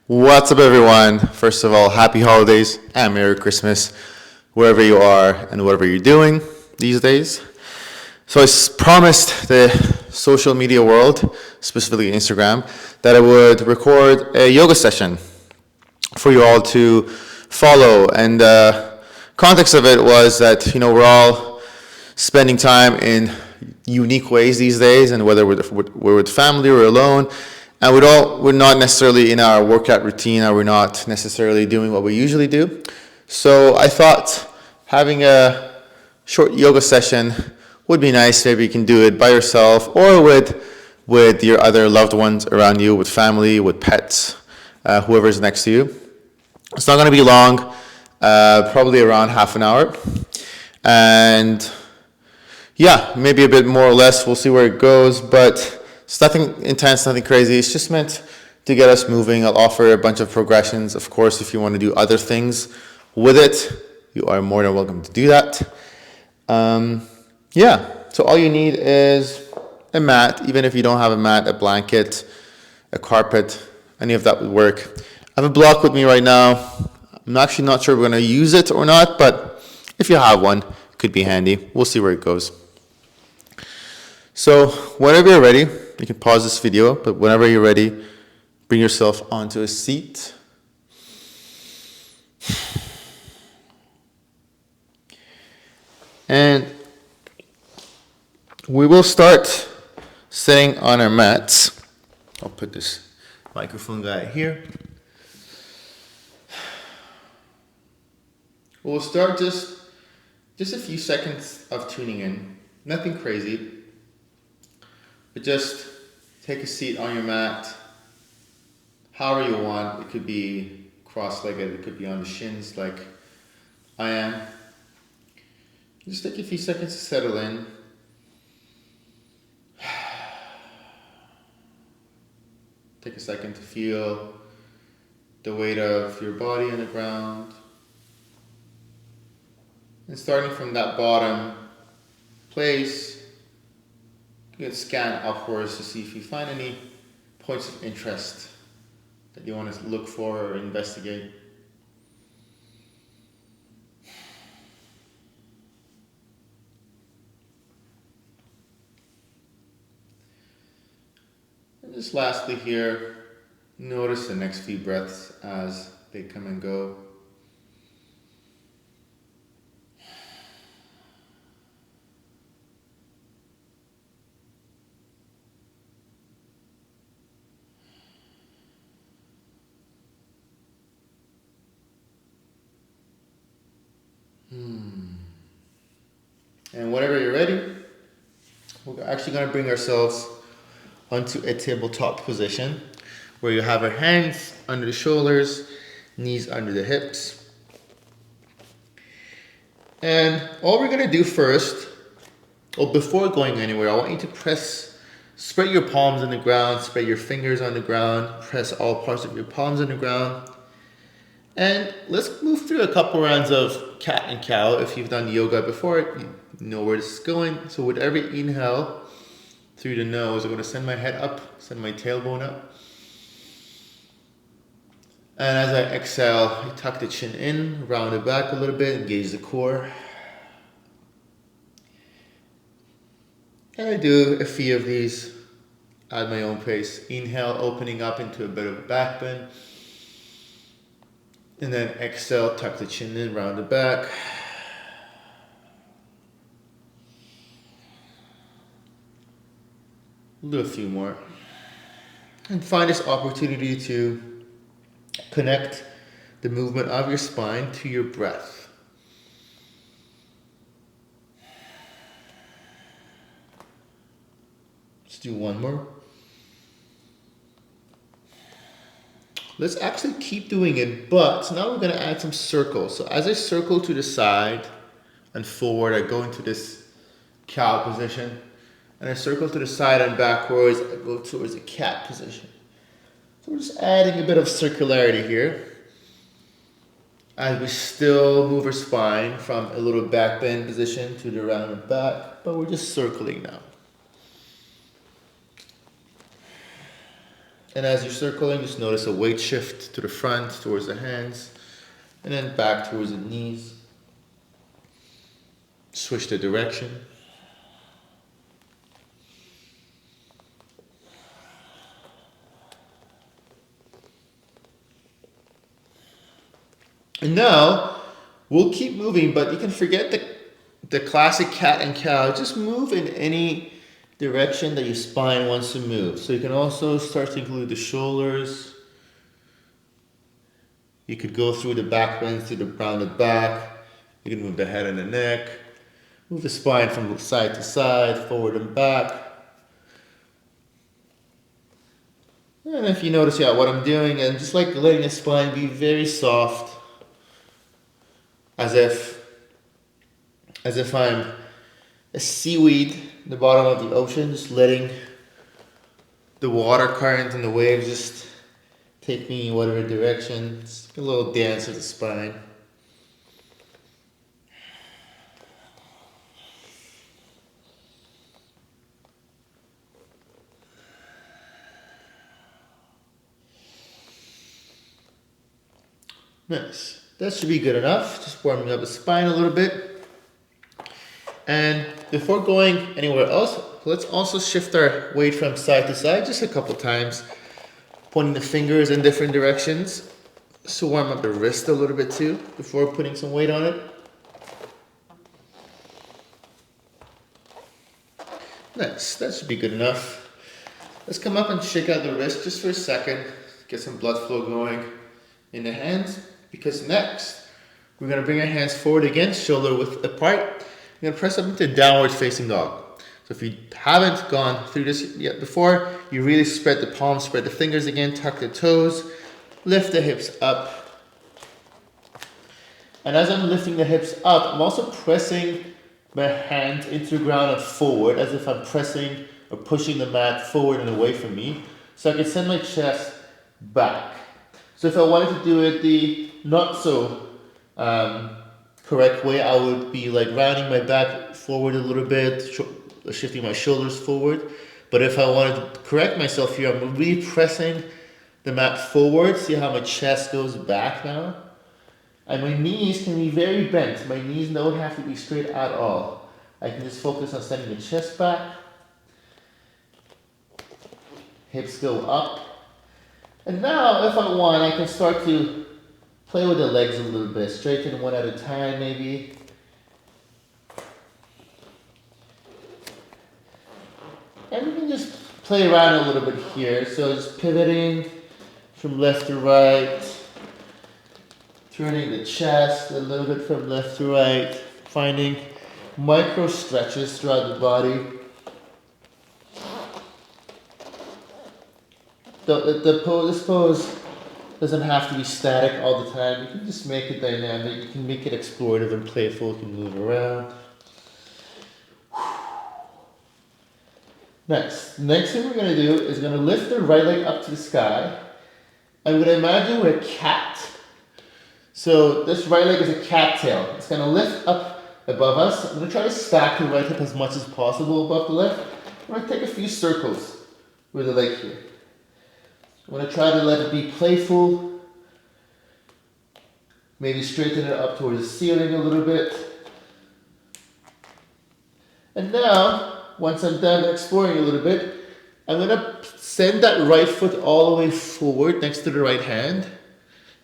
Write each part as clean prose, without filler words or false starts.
What's up, everyone? First of all, happy holidays and Merry Christmas, wherever you are and whatever you're doing these days. So promised the social media world, specifically Instagram, that I would record a yoga session for you all to follow. And context of it was that, we're all spending time in unique ways these days, and whether we're with family or alone, and we're not necessarily in our workout routine, or we're not necessarily doing what we usually do. So I thought having a short yoga session would be nice. Maybe you can do it by yourself or with your other loved ones around you, with family, with pets, whoever's next to you. It's not going to be long, probably around half an hour. And yeah, maybe a bit more or less. We'll see where it goes, but it's nothing intense, nothing crazy. It's just meant to get us moving. I'll offer a bunch of progressions. Of course, if you want to do other things with it, you are more than welcome to do that. So all you need is a mat. Even if you don't have a mat, a blanket, a carpet, any of that would work. I have a block with me right now. I'm actually not sure if we're going to use it or not, but if you have one, it could be handy. We'll see where it goes. So whenever you're ready, you can pause this video, but whenever you're ready, bring yourself onto a seat. And we will start sitting on our mats. I'll put this microphone guy here. We'll start just a few seconds of tuning in. Nothing crazy. But just take a seat on your mat, however you want. It could be cross-legged, it could be on the shins like I am. Just take a few seconds to settle in. Take a second to feel the weight of your body on the ground. And starting from that bottom place, you can scan upwards to see if you find any points of interest that you want to look for or investigate. And just lastly here, notice the next few breaths as they come and go. And whenever you're ready, we're actually going to bring ourselves onto a tabletop position where you have our hands under the shoulders, knees under the hips. And all we're going to do first, before going anywhere, I want you to spread your palms on the ground, spread your fingers on the ground, press all parts of your palms on the ground. And let's move through a couple rounds of cat and cow. If you've done yoga before, you know where this is going. So with every inhale through the nose, I'm going to send my head up, send my tailbone up. And as I exhale, I tuck the chin in, round it back a little bit, engage the core. And I do a few of these at my own pace. Inhale, opening up into a bit of a back bend. And then exhale, tuck the chin in, round it back. We'll do a few more. And find this opportunity to connect the movement of your spine to your breath. Let's do one more. Let's actually keep doing it, but now we're going to add some circles. So as I circle to the side and forward, I go into this cow position. And I circle to the side and backwards, I go towards the cat position. So we're just adding a bit of circularity here. As we still move our spine from a little back bend position to the rounded back, but we're just circling now. And as you're circling, just notice a weight shift to the front, towards the hands, and then back towards the knees. Switch the direction. And now, we'll keep moving, but you can forget the classic cat and cow. Just move in any direction that your spine wants to move. So you can also start to include the shoulders. You could go through the back bends to the rounded back. You can move the head and the neck. Move the spine from side to side, forward and back. And if you notice, what I'm doing, and just like letting the spine be very soft, as if I'm a seaweed in the bottom of the ocean, just letting the water current and the waves just take me in whatever direction. It's a little dance of the spine. Nice. That should be good enough. Just warming up the spine a little bit. And before going anywhere else, let's also shift our weight from side to side just a couple times, pointing the fingers in different directions. So warm up the wrist a little bit too before putting some weight on it. Nice. That should be good enough. Let's come up and shake out the wrist just for a second. Get some blood flow going in the hands. Because next, we're going to bring our hands forward again, shoulder width apart. We're going to press up into downward facing dog. So if you haven't gone through this yet before, you really spread the palms, spread the fingers again, tuck the toes, lift the hips up. And as I'm lifting the hips up, I'm also pressing my hands into the ground and forward, as if I'm pressing or pushing the mat forward and away from me. So I can send my chest back. So if I wanted to do it the not so correct way, I would be like rounding my back forward a little bit, shifting my shoulders forward. But if I wanted to correct myself here, I'm really pressing the mat forward. See how my chest goes back now? And my knees can be very bent. My knees don't have to be straight at all. I can just focus on sending the chest back. Hips go up. And now, if I want, I can start to play with the legs a little bit. Straighten one at a time, maybe. And we can just play around a little bit here. So just pivoting from left to right. Turning the chest a little bit from left to right. Finding micro stretches throughout the body. This pose doesn't have to be static all the time. You can just make it dynamic. You can make it explorative and playful. You can move around. Next thing we're going to do is going to lift the right leg up to the sky. I'm going to imagine we're a cat. So this right leg is a cat tail. It's going to lift up above us. I'm going to try to stack the right hip as much as possible above the left. I'm going to take a few circles with the leg here. I'm going to try to let it be playful. Maybe straighten it up towards the ceiling a little bit. And now, once I'm done exploring a little bit, I'm going to send that right foot all the way forward next to the right hand.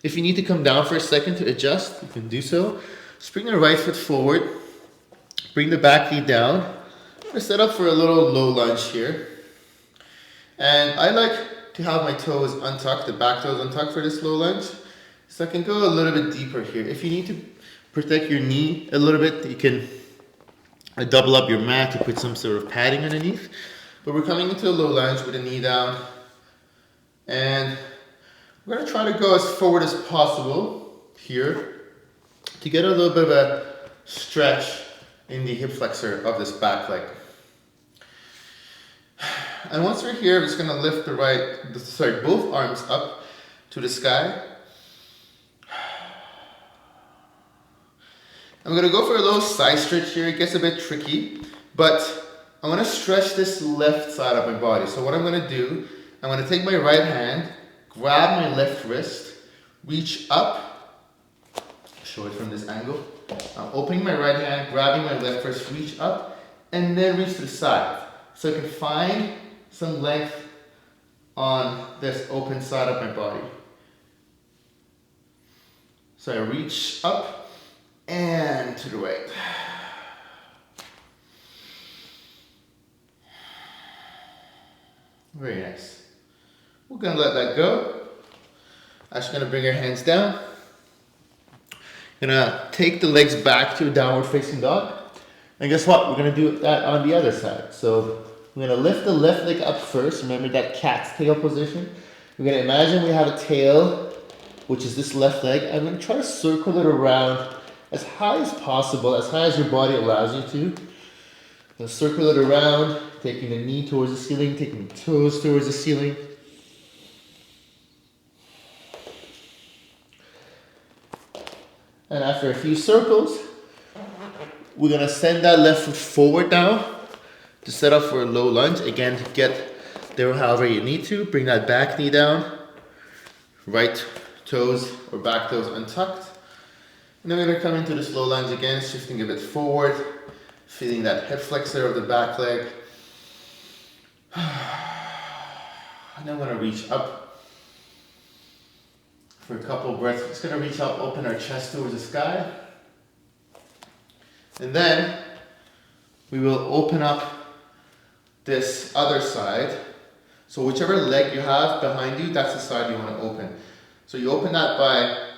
If you need to come down for a second to adjust, you can do so. Just bring the right foot forward. Bring the back knee down. I'm going to set up for a little low lunge here. And I like to have my toes untucked, the back toes untucked for this low lunge. So I can go a little bit deeper here. If you need to protect your knee a little bit, you can double up your mat to put some sort of padding underneath. But we're coming into a low lunge with the knee down. And we're going to try to go as forward as possible here to get a little bit of a stretch in the hip flexor of this back leg. And once we're here, I'm just going to lift both arms up to the sky. I'm going to go for a little side stretch here. It gets a bit tricky, but I'm going to stretch this left side of my body. So what I'm going to do I'm going to take my right hand, grab my left wrist, reach up, show it from this angle. I'm opening my right hand, grabbing my left wrist, reach up, and then reach to the side. So I can find some length on this open side of my body. So I reach up and to the right. Very nice. We're gonna let that go. Actually gonna bring our hands down. Gonna take the legs back to a downward facing dog. And guess what? We're gonna do that on the other side. So we're gonna lift the left leg up first. Remember that cat's tail position? We're gonna imagine we have a tail, which is this left leg. I'm gonna try to circle it around as high as possible, as high as your body allows you to. Gonna circle it around, taking the knee towards the ceiling, taking the toes towards the ceiling. And after a few circles, we're gonna send that left foot forward now to set up for a low lunge. Again, to get there however you need to. Bring that back knee down, right toes or back toes untucked. And then we're gonna come into this low lunge again, shifting a bit forward, feeling that hip flexor of the back leg. And then I'm gonna reach up for a couple of breaths. Just gonna reach up, open our chest towards the sky. And then we will open up this other side. So whichever leg you have behind you, that's the side you want to open. So you open that by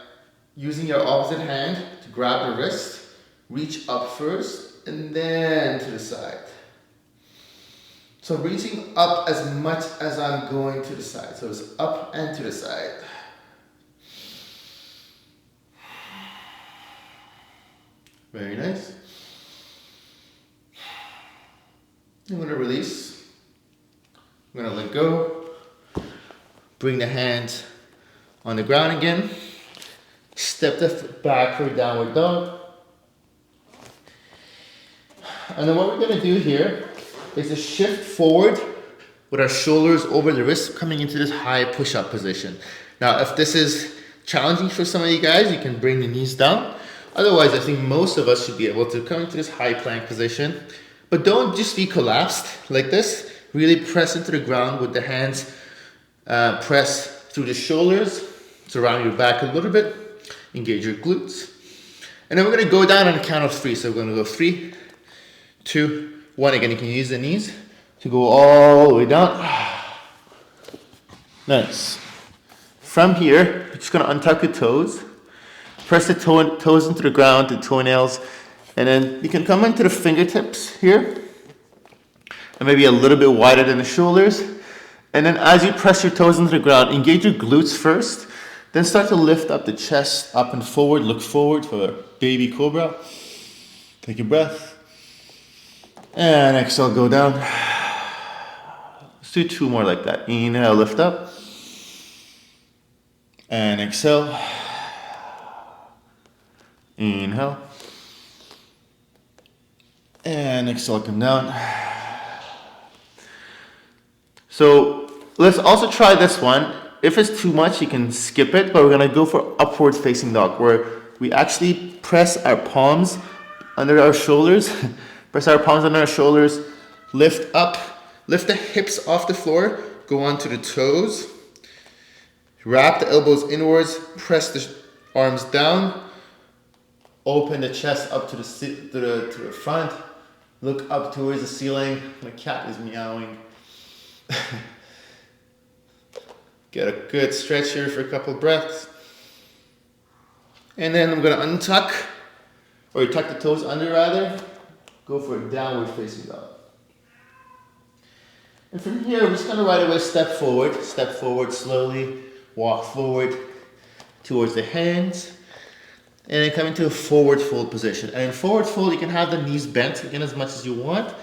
using your opposite hand to grab the wrist, reach up first, and then to the side. So reaching up as much as I'm going to the side. So it's up and to the side. Very nice. I'm going to release. I'm going to let go. Bring the hands on the ground again. Step the foot back for a downward dog. And then what we're going to do here is a shift forward with our shoulders over the wrist, coming into this high push-up position. Now, if this is challenging for some of you guys, you can bring the knees down. Otherwise, I think most of us should be able to come into this high plank position. But don't just be collapsed like this. Really press into the ground with the hands. Press through the shoulders. Surround your back a little bit. Engage your glutes. And then we're going to go down on the count of 3. So we're going to go 3, 2, 1. Again, you can use the knees to go all the way down. Nice. From here, you're just going to untuck your toes. Press the toes into the ground, the toenails, and then you can come into the fingertips here, and maybe a little bit wider than the shoulders. And then as you press your toes into the ground, engage your glutes first, then start to lift up the chest, up and forward, look forward for a baby cobra. Take a breath, and exhale, go down. Let's do 2 more like that. Inhale, lift up, and exhale. Inhale. And exhale, come down. So let's also try this one. If it's too much, you can skip it, but we're gonna go for upward facing dog, where we actually press our palms under our shoulders, lift up, lift the hips off the floor, go onto the toes, wrap the elbows inwards, press the arms down, open the chest up to the front. Look up towards the ceiling. My cat is meowing. Get a good stretch here for a couple breaths. And then I'm going to untuck, or tuck the toes under rather. Go for a downward facing dog. And from here, we're just going to right away step forward slowly, walk forward towards the hands. And then come into a forward fold position. And in forward fold, you can have the knees bent again as much as you want.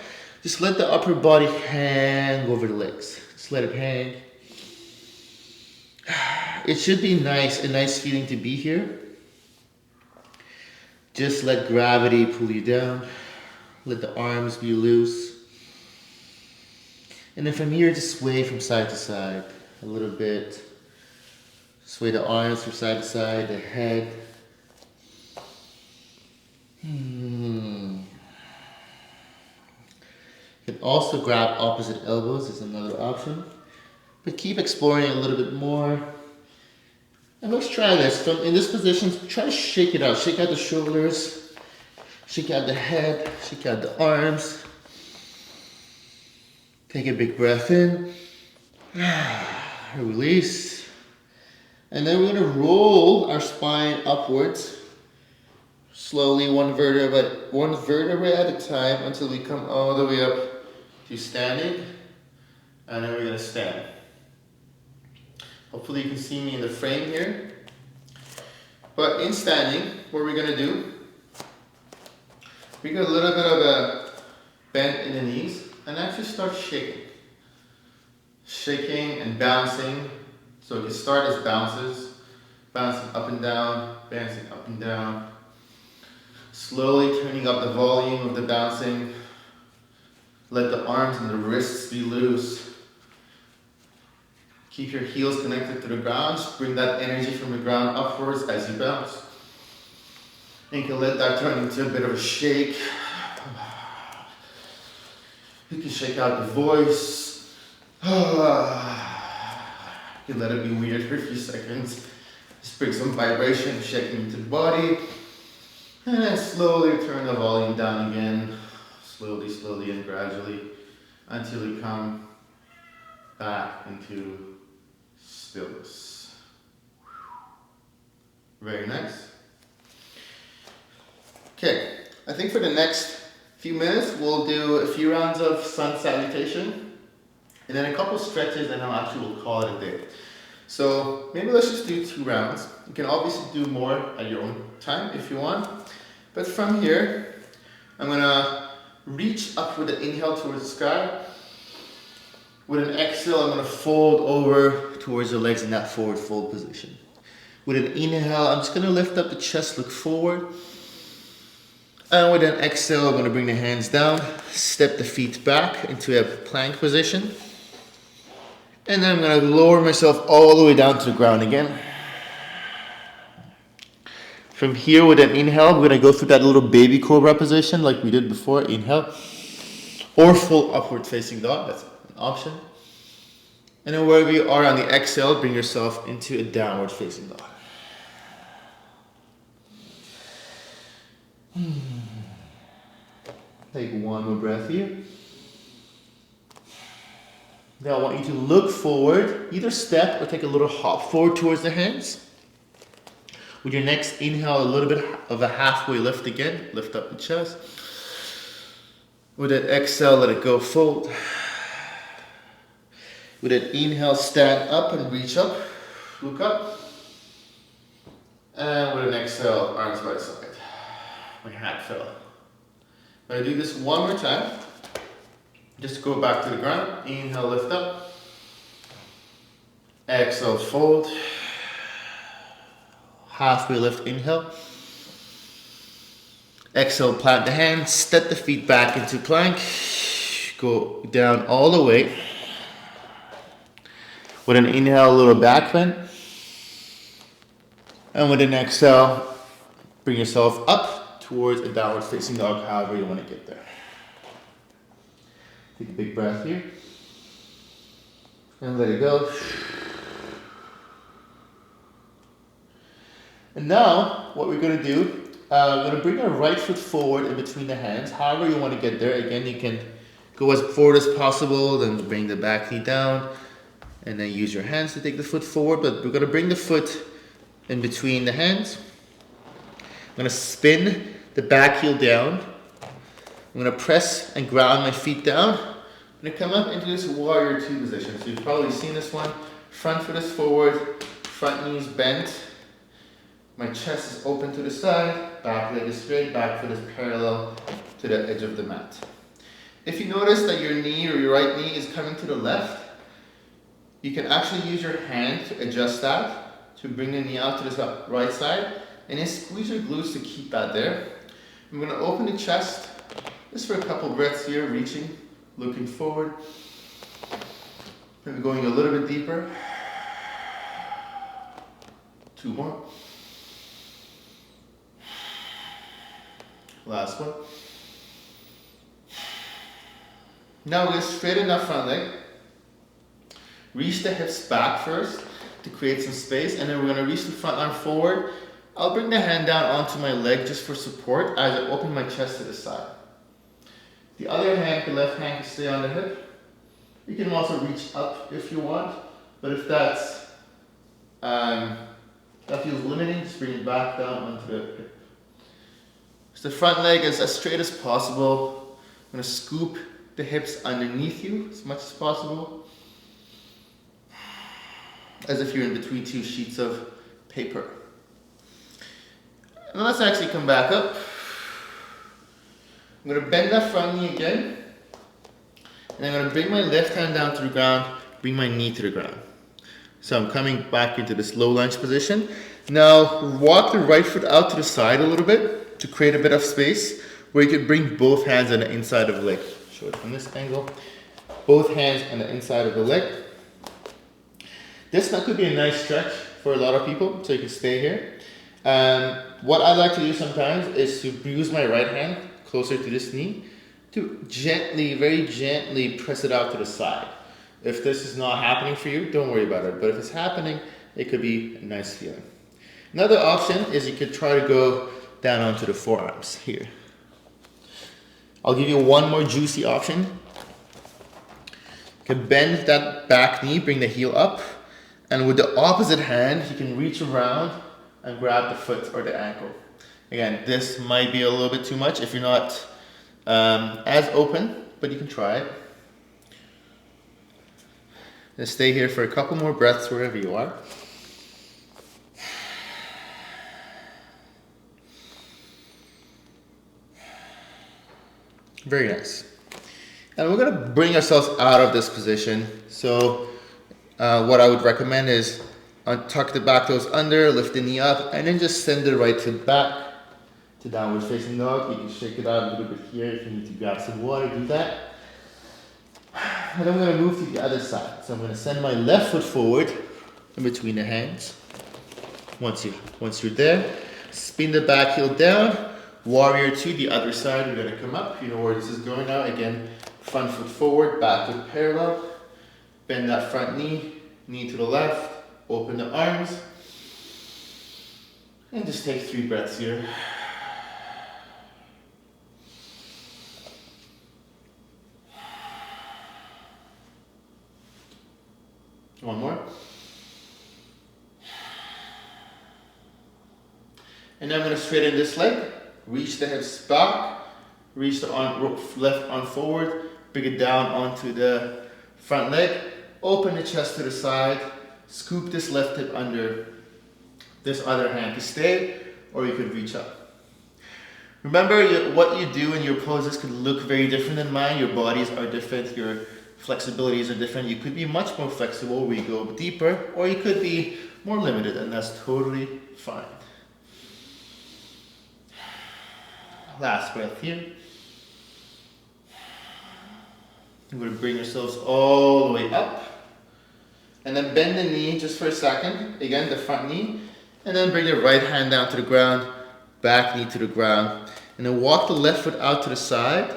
Just let the upper body hang over the legs. Just let it hang. It should be nice, a nice feeling to be here. Just let gravity pull you down. Let the arms be loose. And then from here, just sway from side to side a little bit. Sway the arms from side to side, the head. You can also grab opposite elbows is another option. But keep exploring a little bit more. And let's try this. In this position, try to shake it out. Shake out the shoulders. Shake out the head. Shake out the arms. Take a big breath in. Release. And then we're going to roll our spine upwards. Slowly, one vertebrae at a time until we come all the way up to standing. And then we're going to stand. Hopefully you can see me in the frame here. But in standing, what we're going to do, we got a little bit of a bend in the knees and actually start shaking. Shaking and bouncing. So you start as bounces, bouncing up and down, bouncing up and down. Slowly turning up the volume of the bouncing. Let the arms and the wrists be loose. Keep your heels connected to the ground. Bring that energy from the ground upwards as you bounce. And you can let that turn into a bit of a shake. You can shake out the voice. You can let it be weird for a few seconds. Just bring some vibration, shaking into the body. And then slowly turn the volume down again. Slowly and gradually until you come back into stillness. Very nice. Okay, I think for the next few minutes we'll do a few rounds of sun salutation and then a couple stretches and then we'll call it a day. So maybe let's just do 2 rounds. You can obviously do more at your own time if you want. But from here, I'm gonna reach up with an inhale towards the sky. With an exhale, I'm gonna fold over towards the legs in that forward fold position. With an inhale, I'm just gonna lift up the chest, look forward. And with an exhale, I'm gonna bring the hands down, step the feet back into a plank position. And then I'm gonna lower myself all the way down to the ground again. From here, with an inhale, we're gonna go through that little baby cobra position like we did before, inhale. Or full upward facing dog, that's an option. And then wherever you are on the exhale, bring yourself into a downward facing dog. Take one more breath here. Now I want you to look forward, either step or take a little hop forward towards the hands. With your next inhale, a little bit of a halfway lift again, lift up the chest. With an exhale, let it go, fold. With an inhale, stand up and reach up, look up. And with an exhale, arms by side. My hat fell. I'm gonna do this one more time. Just go back to the ground. Inhale, lift up. Exhale, fold. Halfway lift, inhale. Exhale, plant the hands, step the feet back into plank. Go down all the way. With an inhale, a little back bend. And with an exhale, bring yourself up towards a downward facing dog, however you want to get there. Take a big breath here. And let it go. And now, what we're going to do, we're going to bring our right foot forward in between the hands, however you want to get there. Again, you can go as forward as possible, then bring the back knee down, and then use your hands to take the foot forward. But we're going to bring the foot in between the hands. I'm going to spin the back heel down. I'm going to press and ground my feet down. I'm going to come up into this warrior 2 position. So you've probably seen this one. Front foot is forward, front knee is bent. My chest is open to the side, back leg is straight, back foot is parallel to the edge of the mat. If you notice that your knee or your right knee is coming to the left, you can actually use your hand to adjust that, to bring the knee out to the right side, and then squeeze your glutes to keep that there. I'm going to open the chest, just for a couple breaths here, reaching, looking forward. Maybe going a little bit deeper. 2 more. Last one. Now we're going to straighten that front leg. Reach the hips back first to create some space, and then we're going to reach the front arm forward. I'll bring the hand down onto my leg just for support as I open my chest to the side. The other hand, the left hand, can stay on the hip. You can also reach up if you want, but if that feels limiting, just bring it back down onto the hip. So the front leg is as straight as possible. I'm going to scoop the hips underneath you as much as possible, as if you're in between 2 sheets of paper. And let's actually come back up. I'm going to bend that front knee again, and I'm going to bring my left hand down to the ground, bring my knee to the ground. So I'm coming back into this low lunge position. Now walk the right foot out to the side a little bit to create a bit of space where you can bring both hands on the inside of the leg. Show it from this angle. Both hands on the inside of the leg. This could be a nice stretch for a lot of people, so you can stay here. What I like to do sometimes is to use my right hand closer to this knee to gently, very gently press it out to the side. If this is not happening for you, don't worry about it. But if it's happening, it could be a nice feeling. Another option is you could try to go down onto the forearms here. I'll give you one more juicy option. You can bend that back knee, bring the heel up, and with the opposite hand, you can reach around and grab the foot or the ankle. Again, this might be a little bit too much if you're not as open, but you can try it. Just stay here for a couple more breaths wherever you are. Very nice. And we're going to bring ourselves out of this position. So what I would recommend is tuck the back toes under, lift the knee up, and then just send the right foot back to downward facing dog. You can shake it out a little bit here if you need to grab some water, do that. And I'm going to move to the other side. So I'm going to send my left foot forward in between the hands. Once you're there, spin the back heel down. Warrior 2, the other side. We're going to come up. You know where this is going now. Again, front foot forward, back foot parallel. Bend that front knee, knee to the left. Open the arms. And just take 3 breaths here. One more. And now I'm going to straighten this leg. Reach the hips back. Reach the left arm forward. Bring it down onto the front leg. Open the chest to the side. Scoop this left hip under. This other hand to stay, or you could reach up. Remember, what you do in your poses could look very different than mine. Your bodies are different. Your flexibilities are different. You could be much more flexible where you go deeper, or you could be more limited, and that's totally fine. Last breath here. You're going to bring yourselves all the way up. And then bend the knee just for a second. Again, the front knee. And then bring the right hand down to the ground. Back knee to the ground. And then walk the left foot out to the side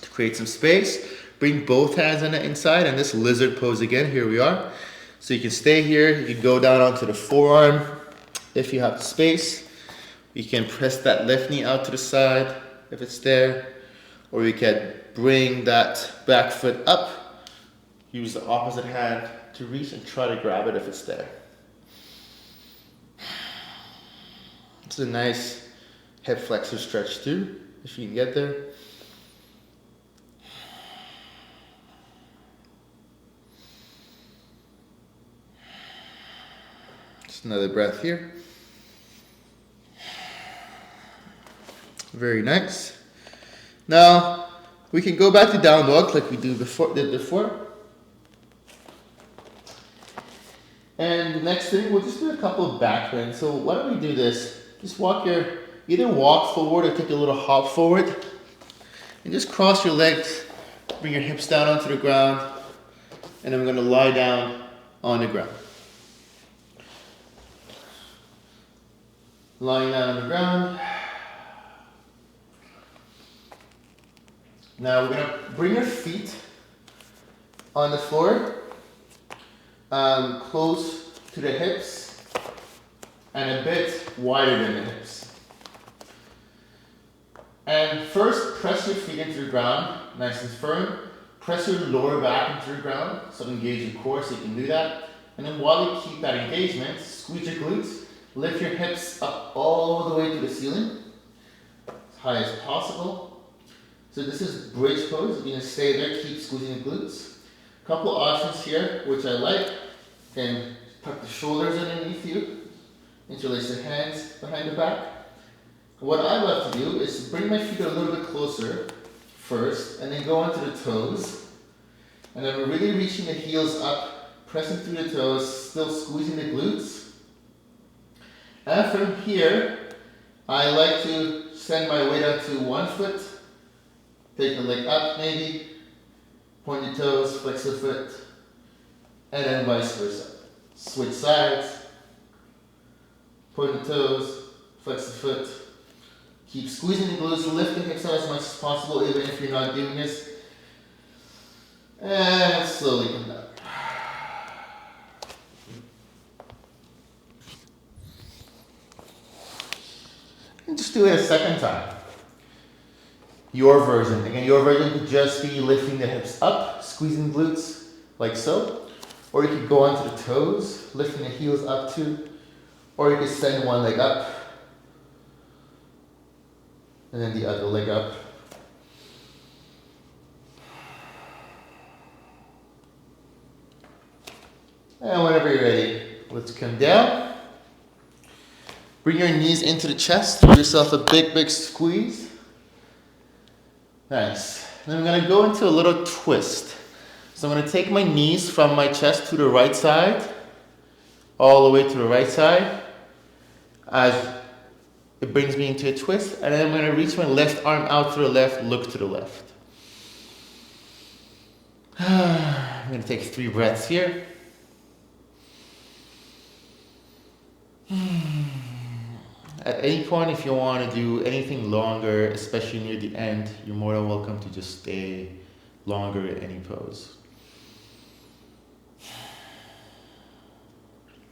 to create some space. Bring both hands on the inside, and this lizard pose again. Here we are. So you can stay here. You can go down onto the forearm if you have the space. You can press that left knee out to the side if it's there. Or you can bring that back foot up. Use the opposite hand to reach and try to grab it if it's there. It's a nice hip flexor stretch too, if you can get there. Just another breath here. Very nice. Now, we can go back to down dog like we did before. And the next thing, we'll just do a couple of back bends. So why don't we do this? Just either walk forward or take a little hop forward. And just cross your legs, bring your hips down onto the ground. and I'm going to lie down on the ground. Lying down on the ground. Now we're going to bring your feet on the floor, close to the hips and a bit wider than the hips. And first, press your feet into the ground, nice and firm. Press your lower back into the ground, so engage your core, so you can do that. And then while you keep that engagement, squeeze your glutes, lift your hips up all the way to the ceiling, as high as possible. So this is bridge pose. You're going to stay there, keep squeezing the glutes. A couple options here, which I like. You can tuck the shoulders underneath you, interlace your hands behind the back. What I love to do is bring my feet a little bit closer first, and then go onto the toes. And then we're really reaching the heels up, pressing through the toes, still squeezing the glutes. And from here, I like to send my weight up to one foot, take the leg up maybe, point your toes, flex the foot, and then vice versa. Switch sides, point the toes, flex the foot. Keep squeezing the glutes, lift the hips out as much as possible, even if you're not doing this. And slowly come down. And just do it a second time. Your version. Again, your version could just be lifting the hips up, squeezing the glutes, like so. Or you could go onto the toes, lifting the heels up too. Or you could send one leg up, and then the other leg up. And whenever you're ready, let's come down. Bring your knees into the chest. Give yourself a big, big squeeze. Nice. Then I'm going to go into a little twist. So I'm going to take my knees from my chest to the right side, all the way to the right side, as it brings me into a twist, and then I'm going to reach my left arm out to the left, look to the left. I'm going to take 3 breaths here. At any point, if you want to do anything longer, especially near the end, you're more than welcome to just stay longer in any pose.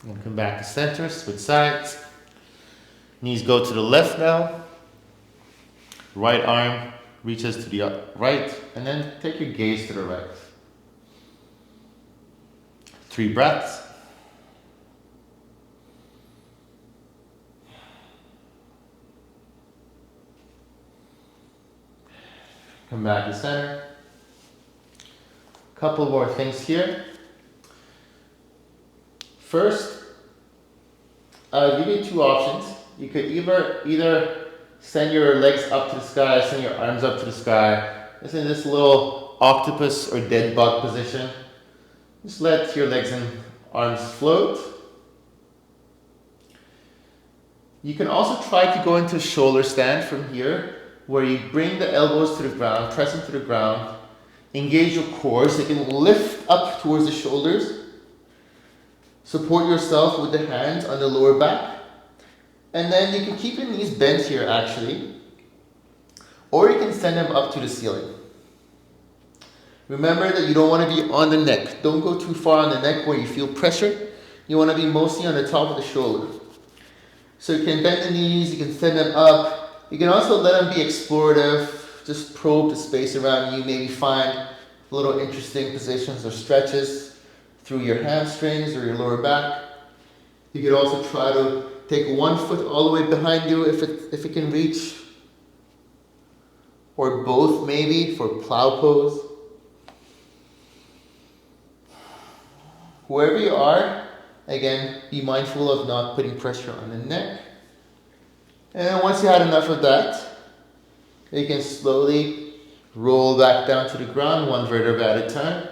And come back to center, switch sides. Knees go to the left now. Right arm reaches to the right, and then take your gaze to the right. 3 breaths. Come back to center. Couple more things here. First, I'll give you 2 options. You could either send your legs up to the sky, send your arms up to the sky. It's in this little octopus or dead bug position. Just let your legs and arms float. You can also try to go into shoulder stand from here, where you bring the elbows to the ground, press into the ground, engage your core so you can lift up towards the shoulders. Support yourself with the hands on the lower back. And then you can keep your knees bent here actually, or you can send them up to the ceiling. Remember that you don't want to be on the neck. Don't go too far on the neck where you feel pressure. You want to be mostly on the top of the shoulder. So you can bend the knees, you can send them up. You can also let them be explorative. Just probe the space around you. Maybe find little interesting positions or stretches through your hamstrings or your lower back. You could also try to take one foot all the way behind you if it can reach. Or both maybe for plow pose. Wherever you are, again, be mindful of not putting pressure on the neck. And then once you had enough of that, you can slowly roll back down to the ground, 1 vertebra at a time.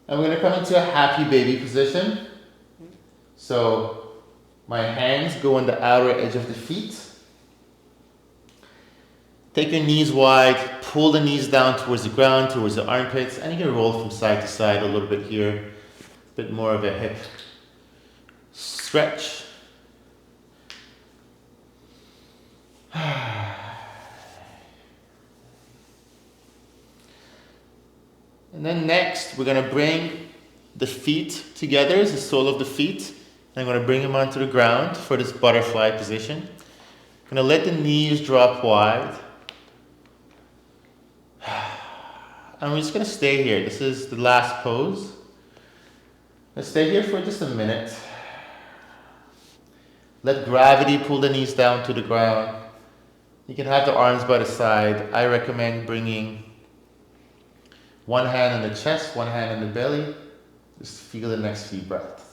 I'm going to come into a happy baby position. So my hands go on the outer edge of the feet. Take your knees wide, pull the knees down towards the ground, towards the armpits, and you can roll from side to side a little bit here. A bit more of a hip stretch. And then next, we're going to bring the feet together, the sole of the feet. I'm going to bring them onto the ground for this butterfly position. I'm going to let the knees drop wide. And we're just going to stay here. This is the last pose. Let's stay here for just a minute. Let gravity pull the knees down to the ground. You can have the arms by the side. I recommend bringing one hand on the chest, one hand on the belly. Just feel the next few breaths.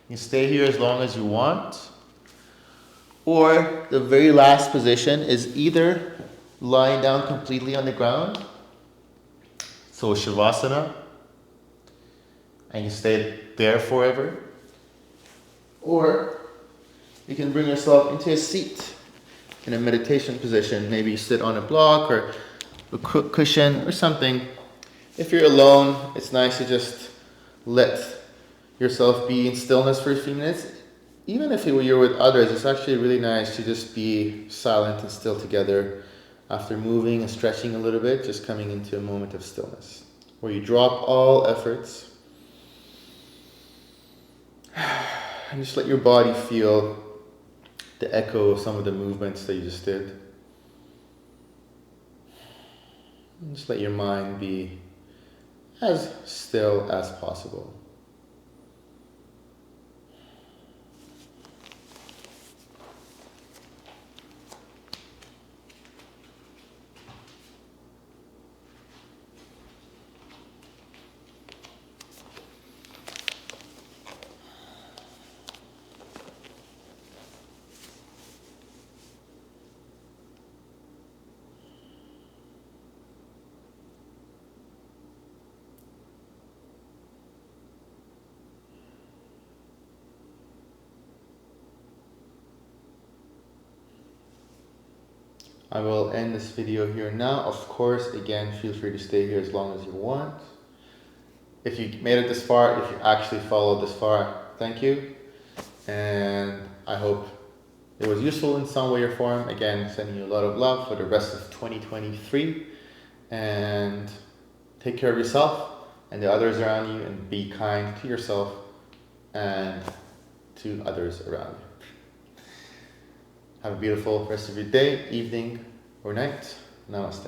You stay here as long as you want. Or the very last position is either lying down completely on the ground, so Shavasana, and you stay there forever. Or you can bring yourself into a seat in a meditation position. Maybe you sit on a block or a cushion or something. If you're alone, it's nice to just let yourself be in stillness for a few minutes. Even if you're with others, it's actually really nice to just be silent and still together after moving and stretching a little bit, just coming into a moment of stillness where you drop all efforts and just let your body feel the echo of some of the movements that you just did. And just let your mind be as still as possible. I will end this video here now. Of course, again, feel free to stay here as long as you want. If you made it this far, if you actually followed this far, thank you. And I hope it was useful in some way or form. Again, sending you a lot of love for the rest of 2023. And take care of yourself and the others around you, and be kind to yourself and to others around you. Have a beautiful rest of your day, evening, or night. Namaste.